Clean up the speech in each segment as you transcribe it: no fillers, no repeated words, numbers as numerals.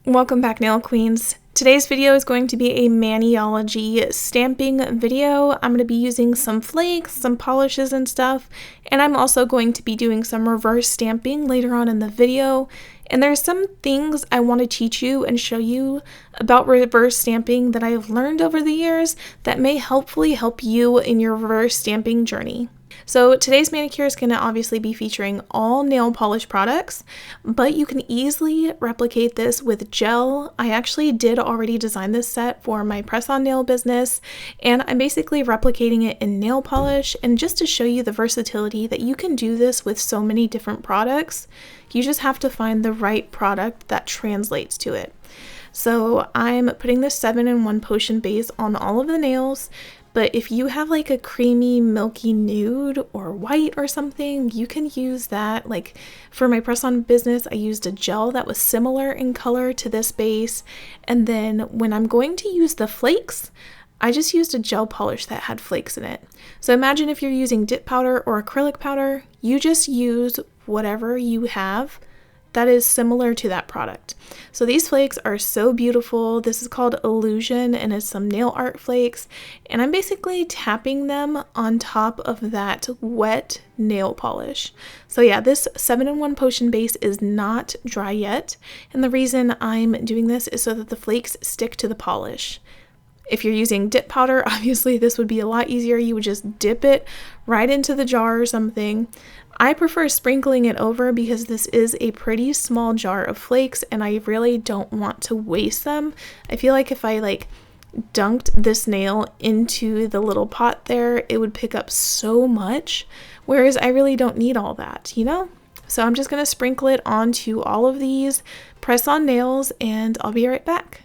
Welcome back, Nail Queens. Today's video is going to be a Maniology stamping video. I'm going to be using some flakes, some polishes and stuff, and I'm also going to be doing some reverse stamping later on in the video. And there's some things I want to teach you and show you about reverse stamping that I have learned over the years that may hopefully help you in your reverse stamping journey. So today's manicure is going to obviously be featuring all nail polish products, but you can easily replicate this with gel. I actually did already design this set for my press-on nail business, and I'm basically replicating it in nail polish. And just to show you the versatility that you can do this with so many different products, you just have to find the right product that translates to it. So I'm putting this 7-in-1 potion base on all of the nails. But if you have like a creamy, milky nude or white or something, you can use that. Like for my press-on business, I used a gel that was similar in color to this base. And then when I'm going to use the flakes, I just used a gel polish that had flakes in it. So imagine if you're using dip powder or acrylic powder, you just use whatever you have that is similar to that product. So these flakes are so beautiful. This is called Illusion and it's some nail art flakes. And I'm basically tapping them on top of that wet nail polish. So yeah, this 7-in-1 potion base is not dry yet. And the reason I'm doing this is so that the flakes stick to the polish. If you're using dip powder, obviously this would be a lot easier. You would just dip it right into the jar or something. I prefer sprinkling it over because this is a pretty small jar of flakes and I really don't want to waste them. I feel like if I dunked this nail into the little pot there, it would pick up so much, whereas I really don't need all that, you know? So I'm just going to sprinkle it onto all of these press-on nails and I'll be right back.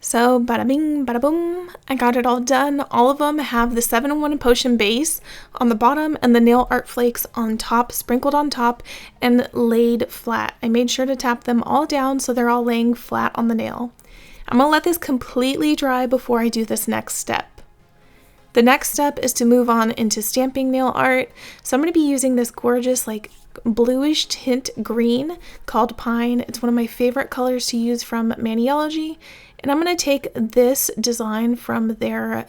So bada bing, bada boom, I got it all done. All of them have the 7-in-1 potion base on the bottom and the nail art flakes on top, sprinkled on top and laid flat. I made sure to tap them all down so they're all laying flat on the nail. I'm gonna let this completely dry before I do this next step. The next step is to move on into stamping nail art. So I'm gonna be using this gorgeous bluish tint green called Pine. It's one of my favorite colors to use from Maniology. And I'm going to take this design from their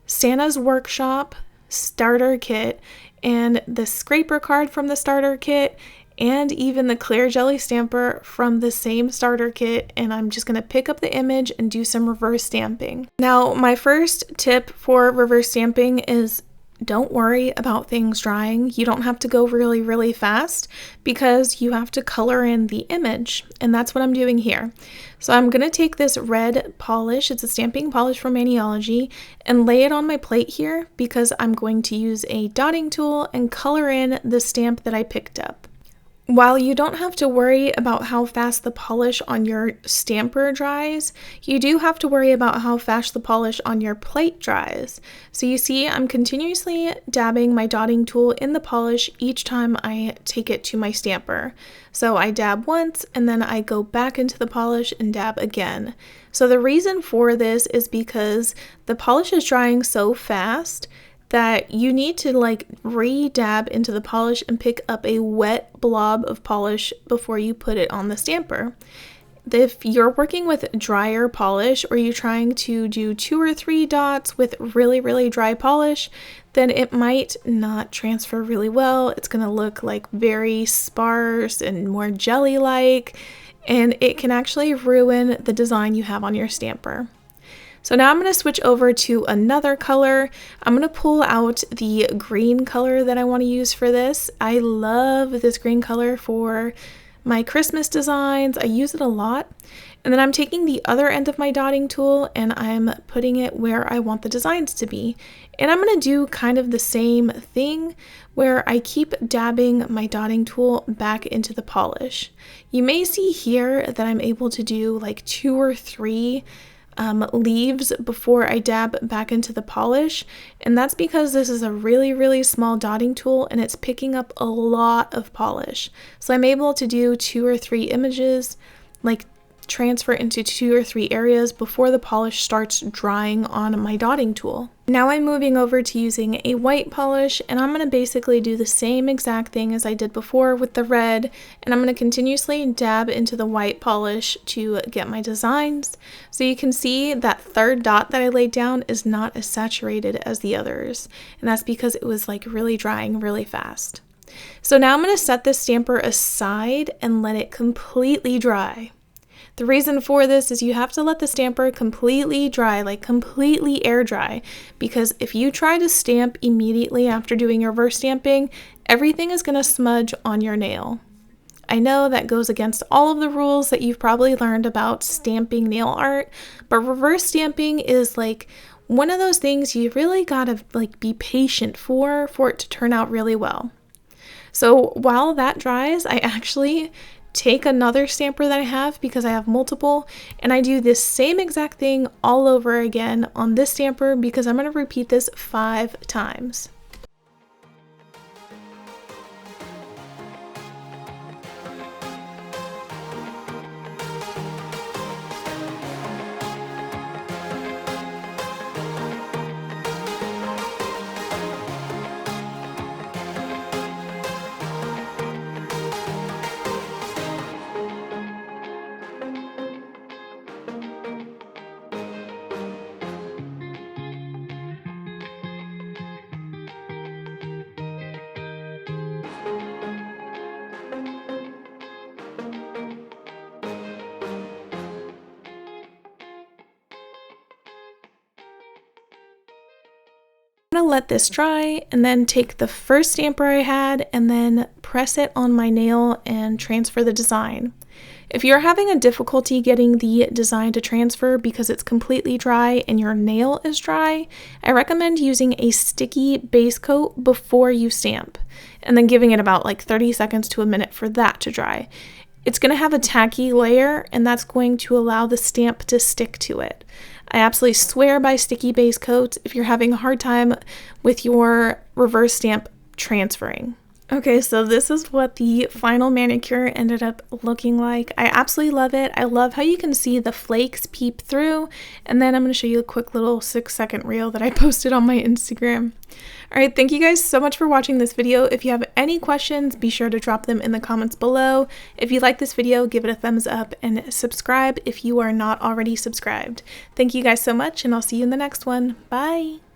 Santa's Workshop starter kit and the scraper card from the starter kit and even the clear jelly stamper from the same starter kit, and I'm just going to pick up the image and do some reverse stamping. Now, my first tip for reverse stamping is don't worry about things drying. You don't have to go really, really fast because you have to color in the image, and that's what I'm doing here. So I'm going to take this red polish, it's a stamping polish from Maniology, and lay it on my plate here because I'm going to use a dotting tool and color in the stamp that I picked up. While you don't have to worry about how fast the polish on your stamper dries, you do have to worry about how fast the polish on your plate dries. So you see, I'm continuously dabbing my dotting tool in the polish each time I take it to my stamper. So I dab once and then I go back into the polish and dab again. So the reason for this is because the polish is drying so fast that you need to re-dab into the polish and pick up a wet blob of polish before you put it on the stamper. If you're working with drier polish or you're trying to do 2 or 3 dots with really, really dry polish, then it might not transfer really well. It's going to look very sparse and more jelly-like, and it can actually ruin the design you have on your stamper. So now I'm going to switch over to another color. I'm going to pull out the green color that I want to use for this. I love this green color for my Christmas designs. I use it a lot. And then I'm taking the other end of my dotting tool and I'm putting it where I want the designs to be. And I'm going to do kind of the same thing where I keep dabbing my dotting tool back into the polish. You may see here that I'm able to do 2 or 3 leaves before I dab back into the polish, and that's because this is a really small dotting tool and it's picking up a lot of polish. So I'm able to do 2 or 3 images, like transfer into 2 or 3 areas before the polish starts drying on my dotting tool. Now I'm moving over to using a white polish, and I'm going to basically do the same exact thing as I did before with the red, and I'm going to continuously dab into the white polish to get my designs. So you can see that third dot that I laid down is not as saturated as the others, and that's because it was like really drying really fast. So now I'm going to set this stamper aside and let it completely dry. The reason for this is you have to let the stamper completely dry, like completely air dry, because if you try to stamp immediately after doing your reverse stamping, everything is going to smudge on your nail. I know that goes against all of the rules that you've probably learned about stamping nail art, but reverse stamping is like one of those things you really gotta like be patient for it to turn out really well. So while that dries, I actually take another stamper that I have, because I have multiple, and I do this same exact thing all over again on this stamper because I'm going to repeat this 5 times. I'm gonna let this dry and then take the first stamper I had and then press it on my nail and transfer the design. If you're having a difficulty getting the design to transfer because it's completely dry and your nail is dry, I recommend using a sticky base coat before you stamp and then giving it about like 30 seconds to a minute for that to dry. It's going to have a tacky layer, and that's going to allow the stamp to stick to it. I absolutely swear by sticky base coats if you're having a hard time with your reverse stamp transferring. Okay, so this is what the final manicure ended up looking like. I absolutely love it. I love how you can see the flakes peep through, and then I'm going to show you a quick little 6-second reel that I posted on my Instagram. Alright, thank you guys so much for watching this video. If you have any questions, be sure to drop them in the comments below. If you like this video, give it a thumbs up and subscribe if you are not already subscribed. Thank you guys so much, and I'll see you in the next one. Bye!